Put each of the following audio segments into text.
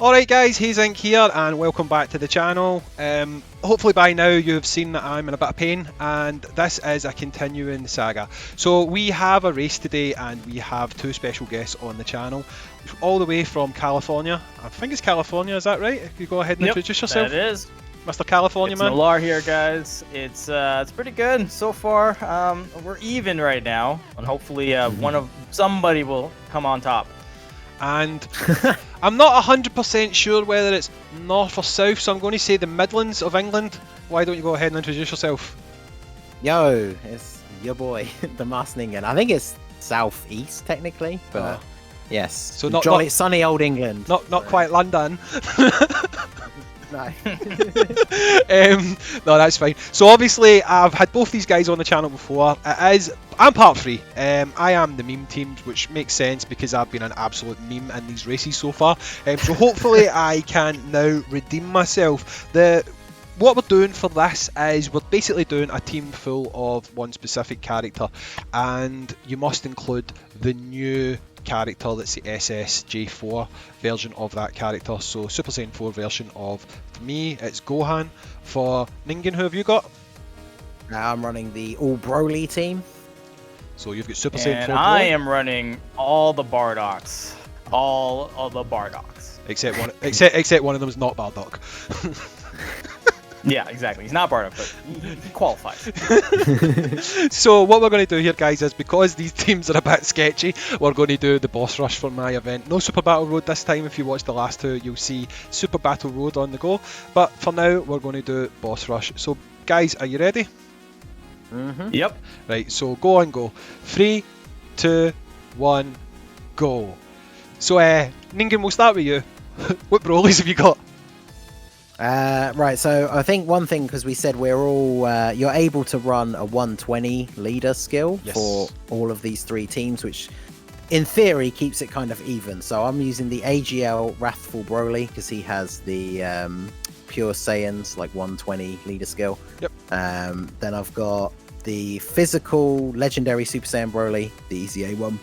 Alright guys, Hayzink here and welcome back to the channel. Hopefully by now you've seen that I'm in a bit of pain and this is a continuing saga. So we have a race today and we have two special guests on the channel. All the way from California. I think it's California, is that right? If you go ahead and introduce yourself. That is. Mr. California man. Nolar here, guys. It's pretty good so far. We're even right now, and hopefully somebody will come on top. And I'm not 100% sure whether it's north or south, so I'm going to say the Midlands of England. Why don't you go ahead and introduce yourself? Yo, it's your boy, the ningen. I think it's southeast technically, but yes. So not jolly, sunny old England. Not quite London. No. No, that's fine. So obviously I've had both these guys on the channel before. I'm part 3. I am the meme team, which makes sense because I've been an absolute meme in these races so far. So hopefully I can now redeem myself. What we're doing for this is we're basically doing a team full of one specific character, and you must include the new character that's the SSJ4 version of that character. So Super Saiyan 4 version of, for me, it's Gohan. For Ningen, who have you got? I'm running the all Broly team. So you've got Super Saiyan 4 And I am running all the Bardocks. All of the Bardocks. Except one of them is not Bardock. Yeah, exactly. He's not Bardock, but he qualifies. So what we're going to do here, guys, is because these teams are a bit sketchy, we're going to do the boss rush for my event. No Super Battle Road this time. If you watch the last two, you'll see Super Battle Road on the go. But for now, we're going to do boss rush. So guys, are you ready? Mm-hmm. Yep. Right, so go on, go. 3, 2, 1, go. So Ningen, we'll start with you. What Brolys have you got? Right, so I think one thing, because we said we're all, you're able to run a 120 leader skill for all of these 3 teams, which in theory keeps it kind of even. So I'm using the AGL Wrathful Broly because he has the Pure Saiyans, like 120 leader skill. Yep. Then I've got the physical Legendary Super Saiyan Broly, the EZA one.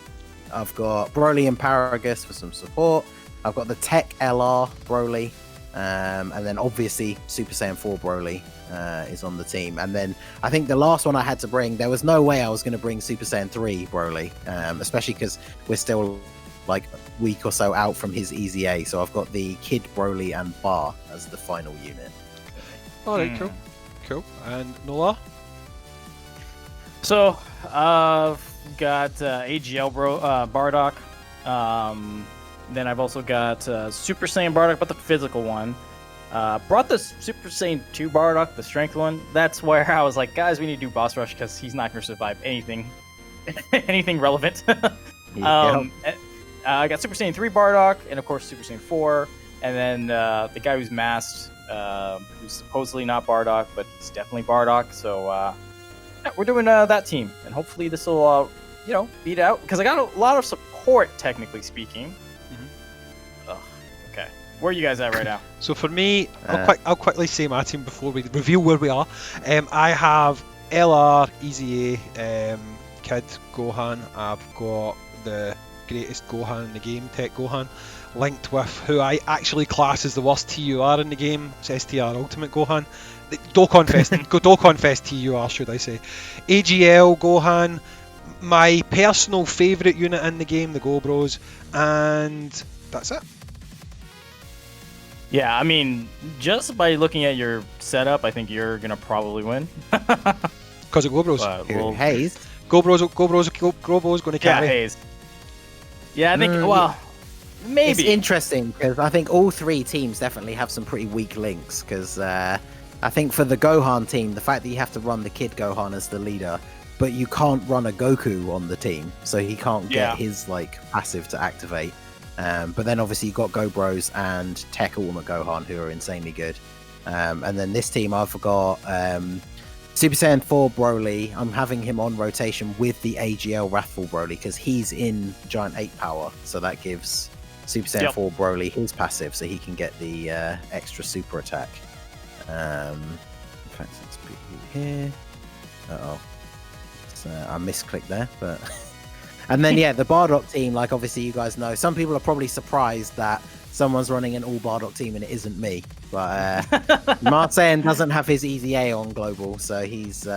I've got Broly and Paragus for some support. I've got the Tech LR Broly. And then obviously Super Saiyan 4 Broly is on the team. And then I think the last one I had to bring, there was no way I was going to bring Super Saiyan 3 Broly, especially because we're still like a week or so out from his EZA. So I've got the Kid Broly and Bar as the final unit. Alright, cool. And Nolar? So, I've got AGL Bardock. Then I've also got Super Saiyan Bardock, but the physical one. Brought the Super Saiyan 2 Bardock, the strength one. That's where I was like, guys, we need to do boss rush because he's not going to survive anything relevant. I got Super Saiyan 3 Bardock, and of course Super Saiyan 4. And then the guy who's masked, who's supposedly not Bardock, but he's definitely Bardock. So yeah, we're doing that team, and hopefully this will, beat out because I got a lot of support, technically speaking. Okay, where are you guys at right now? So for me, I'll quickly say my team before we reveal where we are. I have LR, EZA, Kid Gohan. I've got the greatest Gohan in the game, Tech Gohan, linked with who I actually class as the worst TUR in the game. It's STR Ultimate Gohan. Dokkan Fest TUR, should I say. AGL Gohan, my personal favourite unit in the game, the Go Bros, and that's it. Yeah, I mean, just by looking at your setup, I think you're gonna probably win. Because of Go Bros. Hayes. Go Bros going to carry. Yeah, Hayes. Yeah, I think, well, maybe. It's interesting because I think all 3 teams definitely have some pretty weak links because I think for the Gohan team, the fact that you have to run the Kid Gohan as the leader, but you can't run a Goku on the team, so he can't get his like passive to activate. But then obviously you've got Go Bros and Tech Ultimate Gohan, who are insanely good. And then this team, I've got Super Saiyan 4 Broly. I'm having him on rotation with the AGL Wrathful Broly because he's in Giant 8 power. So that gives Super Saiyan 4 Broly his passive, so he can get the extra super attack. In fact, let's put you here. I misclicked there, but... And then, yeah, the Bardock team, like, obviously, you guys know, some people are probably surprised that someone's running an all Bardock team and it isn't me. But Martin doesn't have his easy A on global, so he's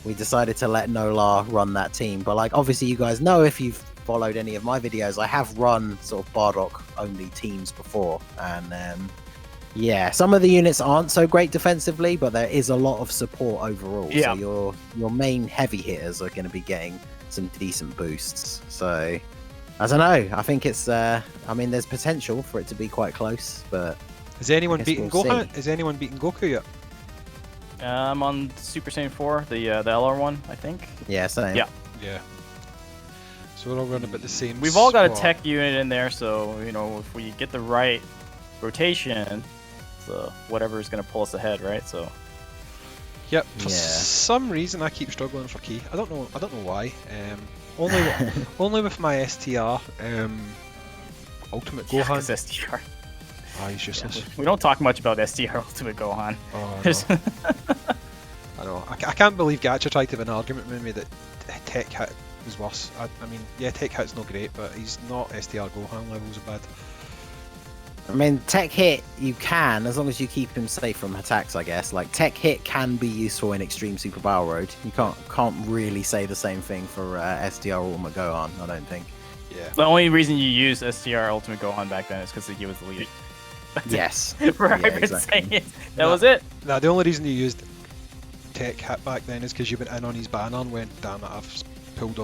we decided to let Nolar run that team. But like obviously you guys know, if you've followed any of my videos, I have run sort of Bardock only teams before, and yeah, some of the units aren't so great defensively, but there is a lot of support overall. Yeah. So your main heavy hitters are going to be getting some decent boosts. So I don't know. I think it's I mean, there's potential for it to be quite close, but Has anyone guess beaten we'll Gohan? see. Has anyone beaten Goku yet? I'm on Super Saiyan 4, the LR one, I think. yeah, same. Yeah. Yeah. So we're all running about the same. We've all got a spot. tech unit in there, so you know if we get the right rotation, so whatever is gonna pull us ahead, right? So Yep. For Yeah. some reason, I keep struggling for key. I don't know. I don't know why. Only with my STR. Ultimate yeah, Gohan. 'cause STR. Ah, he's Yeah, useless. we don't talk much about STR Ultimate Gohan. Oh, I There's- know. I know. I can't believe Gacha tried to have an argument with me that Tech Hit was worse. I mean, yeah, Tech Hit's not great, but he's not STR Gohan levels of bad. I mean, tech hit you can, as long as you keep him safe from attacks, I guess. Like tech hit can be useful in Extreme Super Battle Road. You can't really say the same thing for STR Ultimate Gohan, I don't think. Yeah. The only reason you used STR Ultimate Gohan back then is because he was the lead. Yes. For Yeah, Hyper exactly. Saiyan. That was it. Now, the only reason you used Tech Hit back then is because you went in on his banner and went, damn it, I've pulled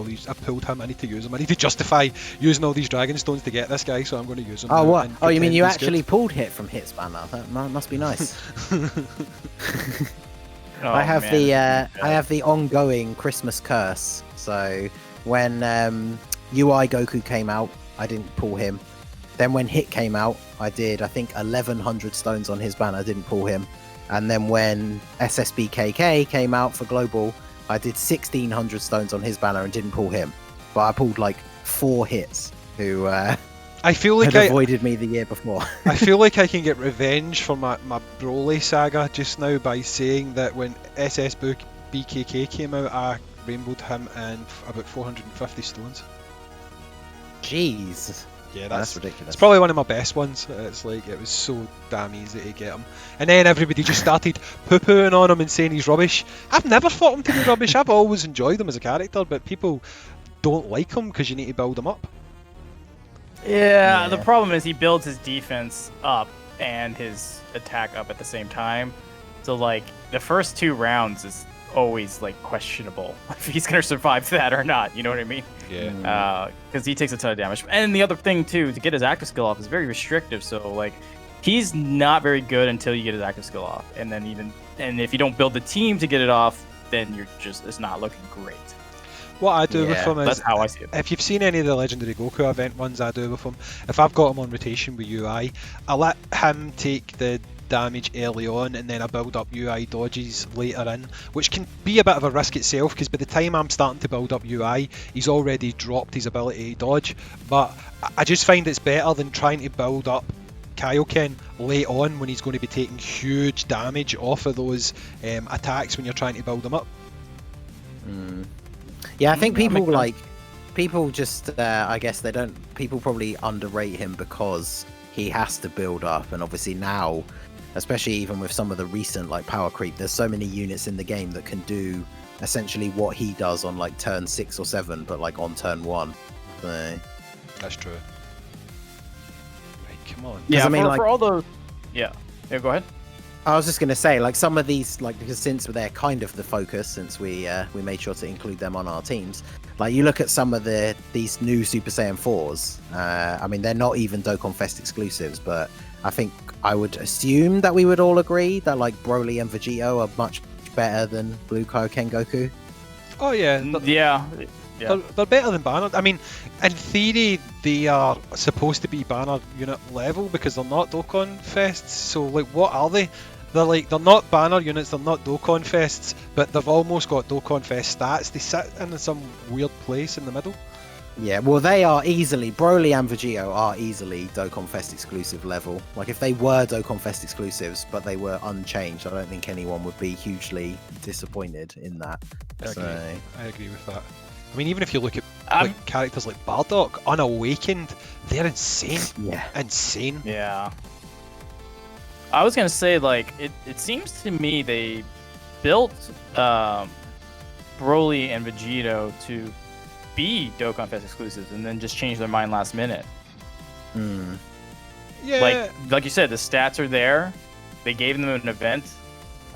him, I need to use him, I need to justify using all these Dragon Stones to get this guy, so I'm going to use him. Oh, now what? and Oh, you mean pretend you he's actually good. pulled hit from Hit's banner? That must be nice. Oh, I have man. I have the ongoing Christmas curse. So when UI Goku came out, I didn't pull him. Then when Hit came out, I did I think 1100 stones on his banner, didn't pull him. And then when SSBKK came out for global, I did 1600 stones on his banner and didn't pull him. But I pulled like 4 hits who I feel like had avoided me the year before. I feel like I can get revenge for my Broly saga just now by saying that when BKK came out, I rainbowed him in about 450 stones. Jeez. Yeah, That's that's ridiculous. it's probably one of my best ones. It's like it was so damn easy to get him, and then everybody just started poo-pooing on him and saying he's rubbish. I've never thought him to be rubbish. I've always enjoyed him as a character, but people don't like him because you need to build him up. Yeah, the Yeah. problem is he builds his defense up and his attack up at the same time. So like the first 2 rounds is always like questionable if he's gonna survive that or not. You know what I mean? Yeah. Because he takes a ton of damage. And the other thing too, to get his active skill off is very restrictive. So like he's not very good until you get his active skill off, and then if you don't build the team to get it off, then it's not looking great. What I do with Yeah, him is, That's how I see it. if you've seen any of the Legendary Goku event ones I do with him, if I've got him on rotation with UI, I let him take the damage early on and then I build up UI dodges later in, which can be a bit of a risk itself because by the time I'm starting to build up UI, he's already dropped his ability to dodge. But I just find it's better than trying to build up Kaioken late on when he's going to be taking huge damage off of those attacks when you're trying to build him up. Yeah, I think that people makes sense. people just I guess people probably underrate him because he has to build up, and obviously now, especially even with some of the recent like power creep, there's so many units in the game that can do essentially what he does on like turn 6 or 7, but like on turn 1. So, That's true. Right, come on. Yeah, I mean, for all those. Yeah, go ahead. I was just gonna say, like some of these, like because since they're kind of the focus, since we made sure to include them on our teams. Like you look at some of these new Super Saiyan 4s. I mean, they're not even Dokkan Fest exclusives, but I think I would assume that we would all agree that like Broly and Vegito are much better than Blue Kaioken Goku. Oh yeah, Yeah. they're better than Banner. I mean, in theory, they are supposed to be Banner unit level because they're not Dokkan Fests. So, like, what are they? They're not Banner units. They're not Dokkan Fests, but they've almost got Dokkan Fest stats. They sit in some weird place in the middle. Yeah, well, they are easily Broly and Vegito are easily Dokkan Fest exclusive level. Like if they were Dokkan Fest exclusives, but they were unchanged, I don't think anyone would be hugely disappointed in that. I So, agree with that. I mean, even if you look at like characters like Bardock, Unawakened, they're insane. Yeah. Insane. Yeah. I was gonna say, like, it seems to me they built Broly and Vegito to be Dokkan Fest exclusives and then just changed their mind last minute. Yeah. Like you said, the stats are there. They gave them an event.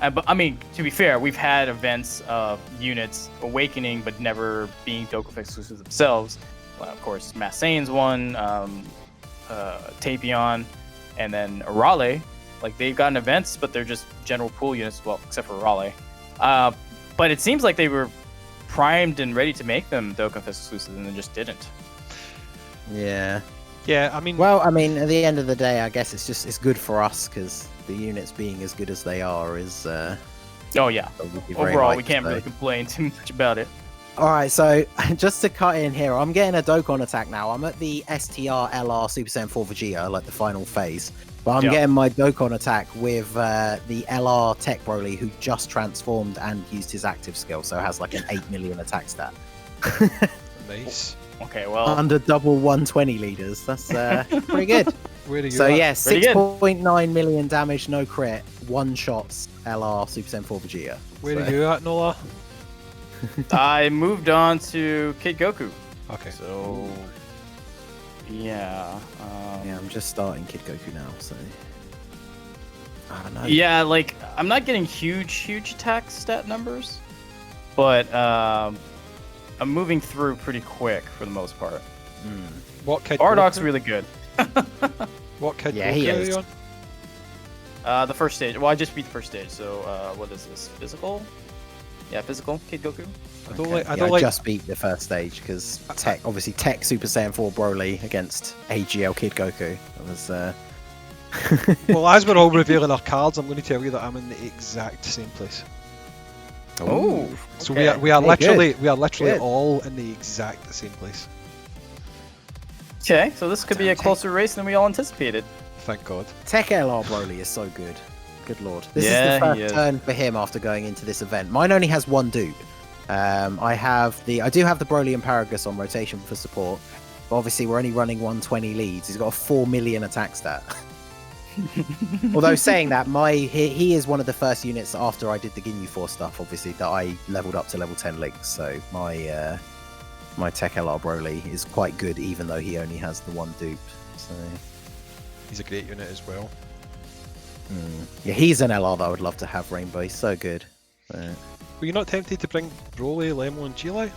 But I mean, to be fair, we've had events of units awakening but never being Dokkan Fest exclusives themselves. Well, of course, Mass Saiyan's one, Tapion, and then Arale. Like, they've gotten events, but they're just general pool units, well, except for Arale. But it seems like they were primed and ready to make them Dokkan Fest exclusives and then just didn't. Yeah. Yeah, I mean... Well, I mean, at the end of the day, I guess it's good for us, because the units being as good as they are is... oh, yeah. Overall, we can't really complain too much about it. Alright, so just to cut in here, I'm getting a Dokkan attack now. I'm at the STR LR Super Saiyan 4 Vegeta, like the final phase. But I'm getting my Dokkan attack with the LR Tech Broly, who just transformed and used his active skill, so has like an 8 million attack stat. Nice. Okay, well... Under double 120 leaders. That's pretty good. Where are you So at? yeah, 6.9 million damage, no crit, one shots, LR Super Saiyan 4 Vegeta. Where are you at, Nolar? I moved on to Kid Goku. Okay. So... Yeah. Yeah, I'm just starting Kid Goku now, so... I don't know. Yeah, like, I'm not getting huge attack stat numbers, but I'm moving through pretty quick for the most part. What Kid Bardock's Goku? really good. What Kid Yeah, Goku he are is. you on? The first stage. Well, I just beat the first stage, so what is this? Physical? Yeah, physical Kid Goku. I don't Okay. like... I Yeah, don't like... just beat the first stage, because obviously Tech Super Saiyan 4 Broly against AGL Kid Goku. That was... Well, as we're all revealing our cards, I'm going to tell you that I'm in the exact same place. Oh, So okay. we are Hey, literally Good. all in the exact same place. Okay, so this could be a closer race than we all anticipated. Thank God. Tech LR Broly is so good. Good lord. This Yeah, is the he first is. turn for him after going into this event. Mine only has one dupe. I do have the Broly and Paragus on rotation for support, but obviously we're only running 120 leads. He's got a 4 million attack stat. Although saying that, he is one of the first units after I did the Ginyu Force stuff, obviously, that I leveled up to level 10 links. So my Tech LR Broly is quite good, even though he only has the one dupe. So He's a great unit as well. yeah, he's an LR that I would love to have. Rainbow, he's so good. Were you not tempted to bring Broly, Lemo, and Gile?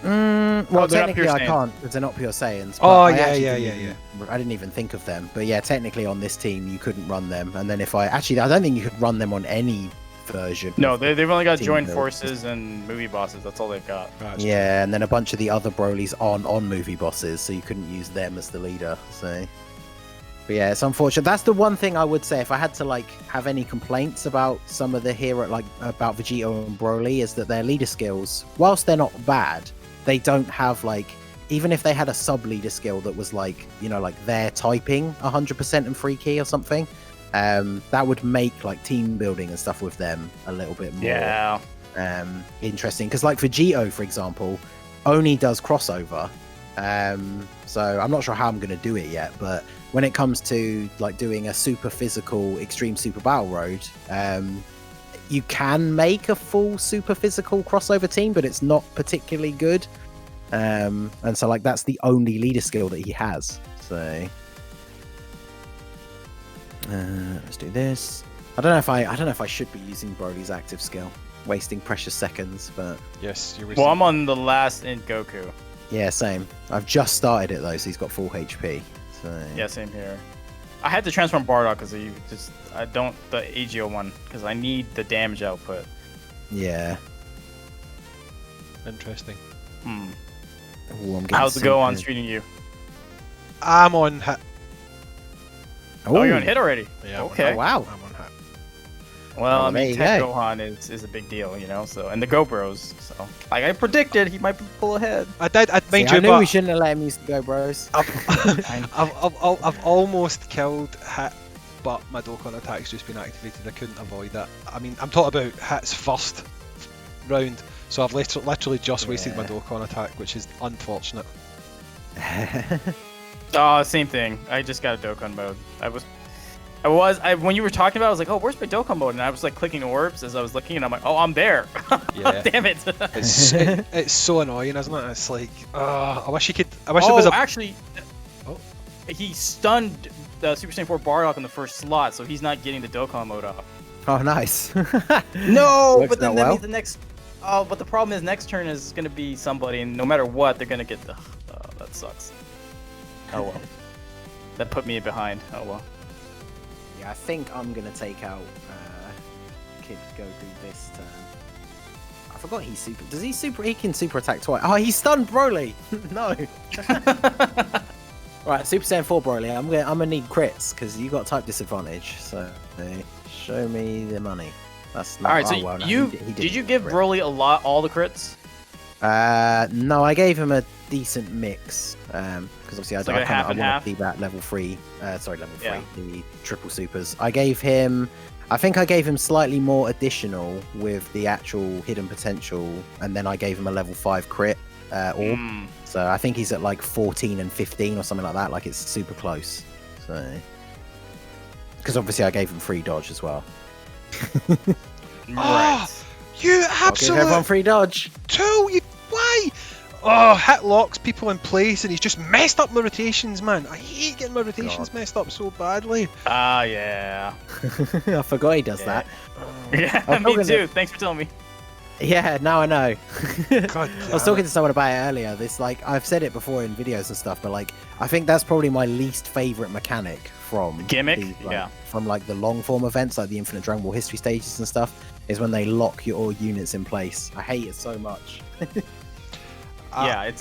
Well, they're not technically pure I Saiyans. can't, because they're not pure Saiyans. Oh, but I yeah, actually yeah, didn't yeah, even- I didn't even think of them. But yeah, technically on this team you couldn't run them. And then I don't think you could run them on any version. No, of they've only got team joint build. forces and movie bosses. That's all they've got. Yeah, and then a bunch of the other Brolys on movie bosses, so you couldn't use them as the leader. So, but yeah, it's unfortunate. That's the one thing I would say if I had to like have any complaints about some of the hero, like about Vegito and Broly, is that their leader skills, whilst they're not bad, they don't have like, even if they had a sub leader skill that was like, you know, like their typing 100% and free key or something, that would make like team building and stuff with them a little bit more Yeah. interesting. Because like Vegito, for example, only does crossover. So I'm not sure how I'm going to do it yet, but when it comes to like doing a super physical extreme super battle road, you can make a full super physical crossover team, but it's not particularly good. And so like that's the only leader skill that he has. So let's do this. I don't know if I should be using Broly's active skill, wasting precious seconds, but Yes, you're Well, I'm on the last in Goku. yeah, same. I've just started it though, so he's got full HP. So Yeah, same here. I had to transform Bardock because I don't the AGO one because I need the damage output. yeah. Interesting. Hmm. Ooh, I'm getting How's the so Gohan good. treating you? I'm on hit. Oh, you're on Ooh. hit already. Yeah, I'm on Okay. Oh, wow. I'm on hit. Well, Oh, I there mean, you Tech go. Gohan is a big deal, you know. So and the GoPros. So like I predicted, he might pull ahead. I'd See, mind I you, knew we but shouldn't have let him use the Go Bros. I've almost killed hit, but my Dokkan attack's just been activated. I couldn't avoid that. I mean, I'm talking about hit's first round. So I've literally just wasted my Yeah. Dokkan attack, which is unfortunate. Oh, same thing. I just got a Dokkan mode. When you were talking about it, I was like, oh, where's my Dokkan mode? And I was like clicking orbs as I was looking, and I'm like, oh, I'm there. Yeah. Damn it. It's so annoying, isn't it? It's like, I wish you could. I wish there was a. Actually, Oh. he stunned the Super Saiyan 4 Bardock in the first slot, so he's not getting the Dokkan mode off. Oh, nice. No, Works but then out that well. means the next. Oh, but the problem is next turn is gonna be somebody, and no matter what, they're gonna get the. Oh, that sucks. Oh well. That put me behind. Oh well. Yeah, I think I'm gonna take out Kid Goku this turn. I forgot he's super. Does he super? He can super attack twice. Oh, he stunned Broly. No. Right, Super Saiyan 4 Broly. I'm gonna need crits because you got type disadvantage. So show me the money. That's not. All right, so oh, well, no, you he did you get give crit. Broly all the crits? No, I gave him a decent mix. Because obviously It's like a half I and want half? to see that level 3. Sorry, level 3. Yeah. The triple supers. I think I gave him slightly more additional with the actual hidden potential, and then I gave him a level 5 crit orb. So I think he's at like 14 and 15 or something like that. Like it's super close. So because obviously I gave him free dodge as well. Right. You I'll give everyone absolute free dodge. tool! Why? Oh, hit locks people in place, and he's just messed up my rotations, man. I hate getting my rotations messed up so badly. Ah, yeah. I forgot he does Yeah. that. Yeah, I'm me talking too. Thanks for telling me. Yeah, now I know. God I was talking to someone about it earlier. This, like, I've said it before in videos and stuff, but like, I think that's probably my least favorite mechanic from Gimmick? the, from like the long form events, like the Infinite Dragon Ball history stages and stuff, is when they lock your units in place. I hate it so much. Yeah, it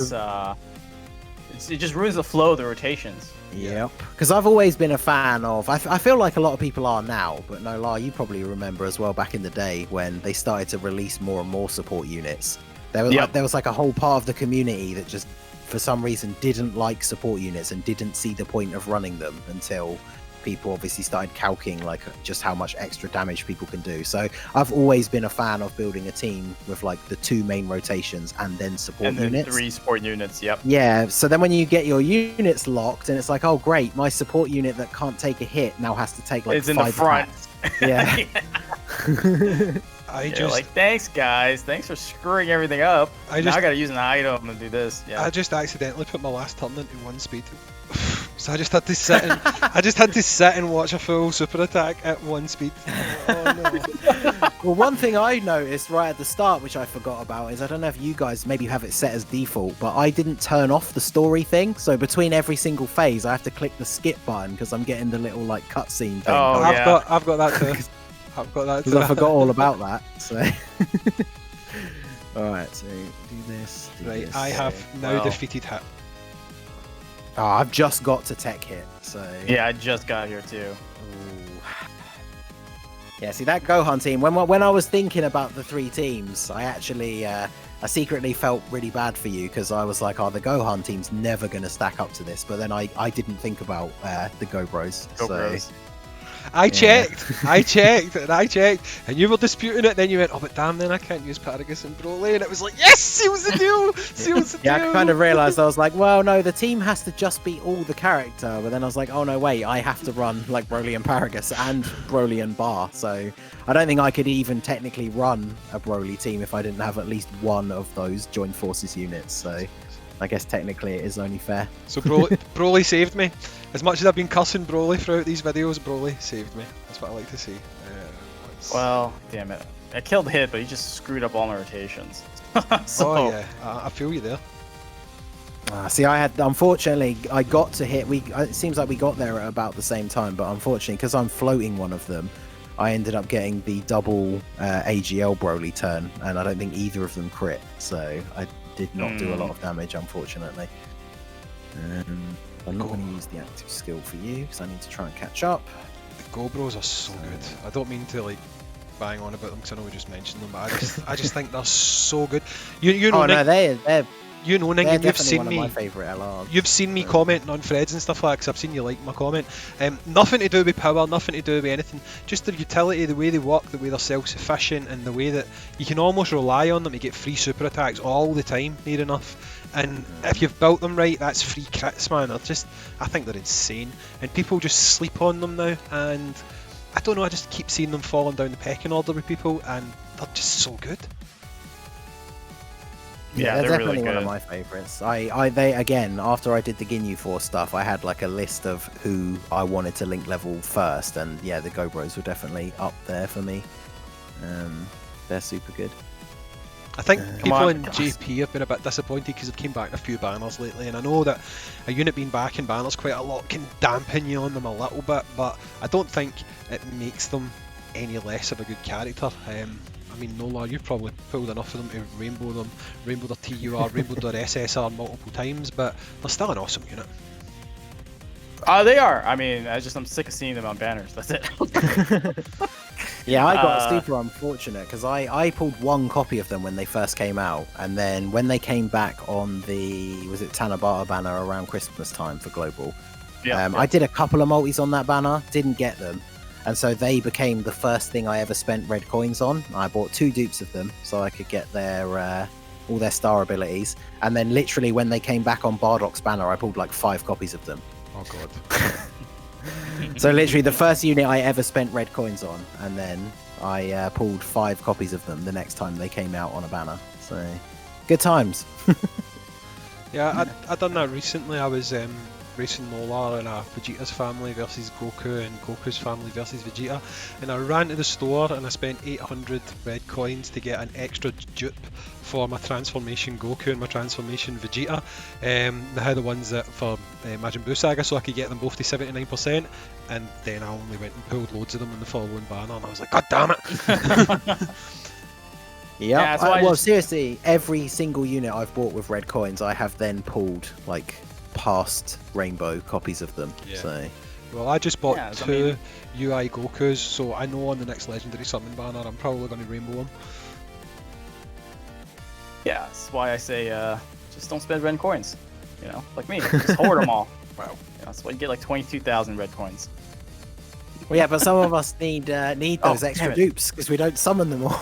just ruins the flow of the rotations. Yep. Because I've always been a fan of. I feel like a lot of people are now, but Nolar, you probably remember as well back in the day when they started to release more and more support units. There was like a whole part of the community that just, for some reason, didn't like support units and didn't see the point of running them until people obviously started calculating like just how much extra damage people can do. So I've always been a fan of building a team with like the 2 main rotations and then support And then units. 3 support units, yep. Yeah, so then when you get your units locked and it's like, oh great, my support unit that can't take a hit now has to take like It's in 5 the front. attacks. Yeah. You're like, thanks guys, thanks for screwing everything up. Now I gotta use an item and do this. Yeah. I just accidentally put my last turn into 1 speed. So I just had to sit and watch a full super attack at 1 speed. Oh no. Well, one thing I noticed right at the start, which I forgot about, is I don't know if you guys maybe have it set as default, but I didn't turn off the story thing. So between every single phase, I have to click the skip button because I'm getting the little like cutscene thing. Oh, I've yeah. got that too. I've got that Because too. I forgot all about that. So. Alright, so do this. Do Right, this. I have now Wow. defeated hit. Oh, I've just got to tech hit, so. Yeah, I just got here too. Ooh. Yeah, see that Gohan team. When I was thinking about the 3 teams, I actually I secretly felt really bad for you because I was like, oh, the Gohan team's never going to stack up to this. But then I didn't think about the Go Bros. Go so. Bros. I checked, and you were disputing it. Then you went, "Oh, but damn, then I can't use Paragus and Broly," and it was like, "Yes, seals the deal, seals the Yeah, deal." I kind of realised I was like, well, no, the team has to just beat all the character. But then I was like, oh no, wait, I have to run like Broly and Paragus and Broly and Bar. So I don't think I could even technically run a Broly team if I didn't have at least one of those joined forces units. So I guess technically it is only fair. So Broly saved me. As much as I've been cussing Broly throughout these videos, Broly saved me. That's what I like to see. Well, damn it. I killed Hit, but he just screwed up all my rotations. So, Oh yeah, I feel you there. See, unfortunately, I got to hit. It seems like we got there at about the same time, but unfortunately, because I'm floating one of them, I ended up getting the double AGL Broly turn, and I don't think either of them crit. So I did not do a lot of damage, unfortunately. I'm not going to use the active skill for you because I need to try and catch up. The Go Bros are so good. I don't mean to like bang on about them because I know we just mentioned them, but I just think they're so good. You know, Oh no, they're You know, They're Ningen, you've definitely seen one me. of my favourite LRs. You've seen me commenting on threads and stuff like that, because I've seen you like my comment. Nothing to do with power, nothing to do with anything. Just the utility, the way they work, the way they're self-sufficient, and the way that you can almost rely on them to get free super attacks all the time, near enough. And if you've built them right, that's free crits, man. I think they're insane. And people just sleep on them now, and I don't know, I just keep seeing them falling down the pecking order with people, and they're just so good. Yeah, they're they're definitely really one of good. my favorites. They again, after I did the Ginyu Force stuff, I had like a list of who I wanted to link level first, and yeah, the Go Bros were definitely up there for me. They're super good. I think people on, in JP have been a bit disappointed because they've came back in a few banners lately, and I know that a unit being back in banners quite a lot can dampen you on them a little bit, but I don't think it makes them any less of a good character. I mean, Nolar, you've probably pulled enough of them to rainbow their TUR, rainbow their SSR multiple times, but they're still an awesome unit. They are. I mean, I'm sick of seeing them on banners. That's it. Yeah, I got super unfortunate because I pulled one copy of them when they first came out, and then when they came back on the Tanabata banner around Christmas time for Global, I did a couple of multis on that banner, didn't get them, and so they became the first thing I ever spent red coins on. I bought 2 dupes of them so I could get their all their star abilities, and then literally when they came back on Bardock's banner, I pulled like 5 copies of them. Oh god. So literally the first unit I ever spent red coins on, and then I pulled 5 copies of them the next time they came out on a banner. So good times. Yeah, I done that recently. I was racing Nolar and Vegeta's family versus Goku, and Goku's family versus Vegeta, and I ran to the store and I spent 800 red coins to get an extra dupe for my transformation Goku and my transformation Vegeta. They had the ones that for Majin Buu Saga, so I could get them both to 79%, and then I only went and pulled loads of them in the following banner, and I was like, God damn it! Yeah, that's why seriously, every single unit I've bought with red coins, I have then pulled like past rainbow copies of them. Yeah. So Well, I just bought Yeah, I 2 mean- UI Gokus, so I know on the next Legendary Summon banner I'm probably going to rainbow them. Yeah, that's why I say just don't spend red coins. You know, like me, just hoard them all. Wow. You know, that's why you get like 22,000 red coins. well, yeah, but some of us need those Oh, extra damn it. dupes because we don't summon them all.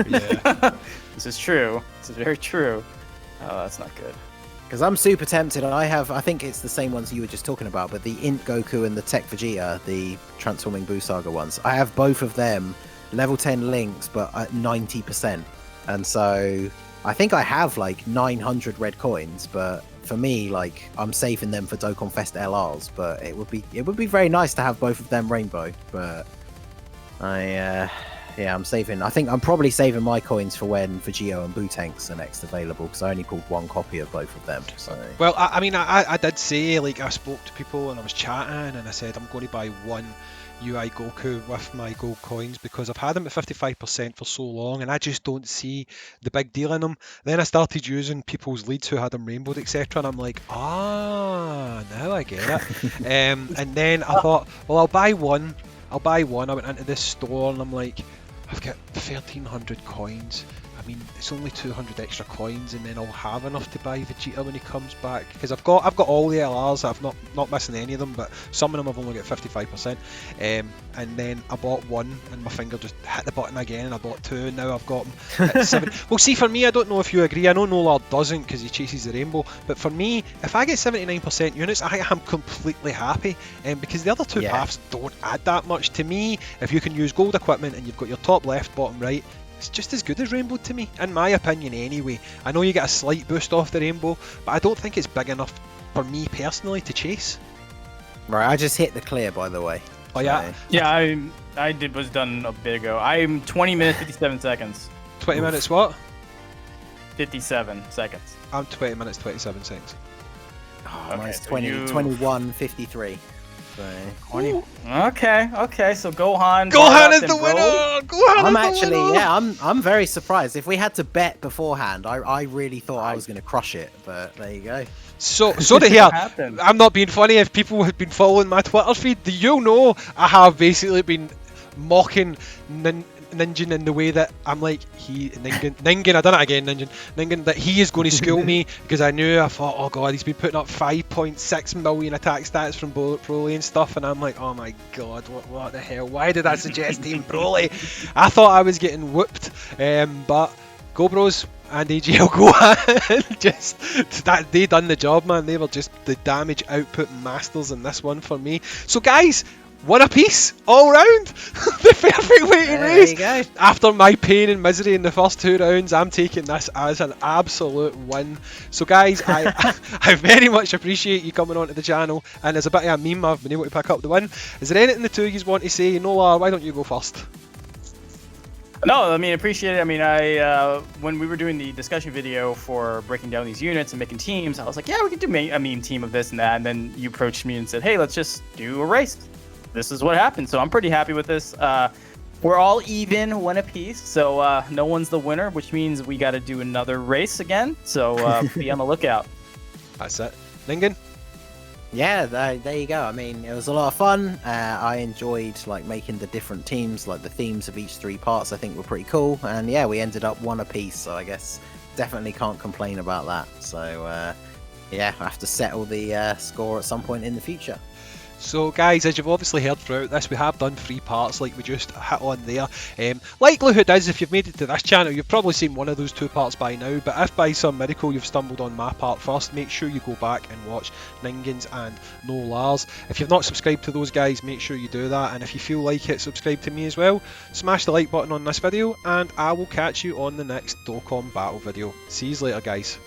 Yeah. This is true. This is very true. Oh, that's not good. Because I'm super tempted. I think it's the same ones you were just talking about, but the Int Goku and the Tech Vegeta, the Transforming Buu Saga ones, I have both of them level 10 links, but at 90%. And so I think I have like 900 red coins, but for me, like I'm saving them for Dokkan Fest LRs. But it would be very nice to have both of them rainbow. But I'm saving. I think I'm probably saving my coins for when Vegito and Bootanks are next available because I only pulled 1 copy of both of them. So Well, I mean, I did say, like, I spoke to people and I was chatting and I said I'm going to buy 1 UI Goku with my gold coins because I've had them at 55% for so long and I just don't see the big deal in them. Then I started using people's leads who had them rainbowed, etc., and I'm like, now I get it. And then I thought, well, I'll buy one. I went into this store and I'm like, I've got 1,300 coins. I mean, it's only 200 extra coins, and then I'll have enough to buy Vegeta when he comes back. Because I've got all the LRs. I've not missing any of them, but some of them I've only got 55%. And then I bought 1, and my finger just hit the button again, and I bought 2, and now I've got them at 7. Well, see, for me, I don't know if you agree. I know Nolar doesn't because he chases the rainbow, but for me, if I get 79% units, I am completely happy. Because the other 2 paths don't add that much to me. If you can use gold equipment and you've got your top left, bottom right, it's just as good as rainbow to me, in my opinion anyway. I know you get a slight boost off the rainbow, but I don't think it's big enough for me personally to chase. right, I just hit the clear, by the way. Oh yeah, Yeah, I was done a bit ago. I'm 20 minutes 57 seconds. 20 minutes what? 57 seconds. I'm 20 minutes 27 seconds. Oh, Okay, mine's so 20, you- 21:53. So 20. Okay. So Gohan. Gohan Bardock, is and the Brody? winner! Gohan I'm is actually, the winner! I'm very surprised. If we had to bet beforehand, I really thought I was going to crush it, but there you go. So to hear, What happened? I'm not being funny. If people had been following my Twitter feed, you'll know I have basically been mocking Ningen in the way that I'm like, Ningen, I done it again, Ningen, that he is going to school me, because I thought, oh god, he's been putting up 5.6 million attack stats from Broly and stuff, and I'm like, oh my god, what the hell, why did I suggest Team Broly? I thought I was getting whooped, but Go Bros and AGL Gohan, just that, they done the job, man. They were just the damage output masters in this one for me. So guys, one apiece all round. The perfect way to race. There you go. After my pain and misery in the first 2 rounds, I'm taking this as an absolute win. So guys, I very much appreciate you coming onto the channel, and as a bit of a meme, I've been able to pick up the win. Is there anything the two of you want to say? Nolar, why don't you go first? No, I mean, appreciate it. I mean, when we were doing the discussion video for breaking down these units and making teams, I was like, yeah, we could do a meme team of this and that. And then you approached me and said, hey, let's just do a race. This is what happened. So I'm pretty happy with this. We're all even, one apiece. So no one's the winner, which means we got to do another race again. So be on the lookout. That's it. Ningen? Yeah, there you go. I mean, it was a lot of fun. I enjoyed like making the different teams, like the themes of each 3 parts. I think were pretty cool. And yeah, we ended up one apiece, so I guess definitely can't complain about that. So yeah, I have to settle the score at some point in the future. So guys, as you've obviously heard throughout this, we have done 3 parts like we just hit on there. Likelihood is, if you've made it to this channel, you've probably seen one of those 2 parts by now, but if by some miracle you've stumbled on my part first, make sure you go back and watch Ningen's and Nolar's. If you've not subscribed to those guys, make sure you do that, and if you feel like it, subscribe to me as well. Smash the like button on this video, and I will catch you on the next Dokkan battle video. See you later, guys.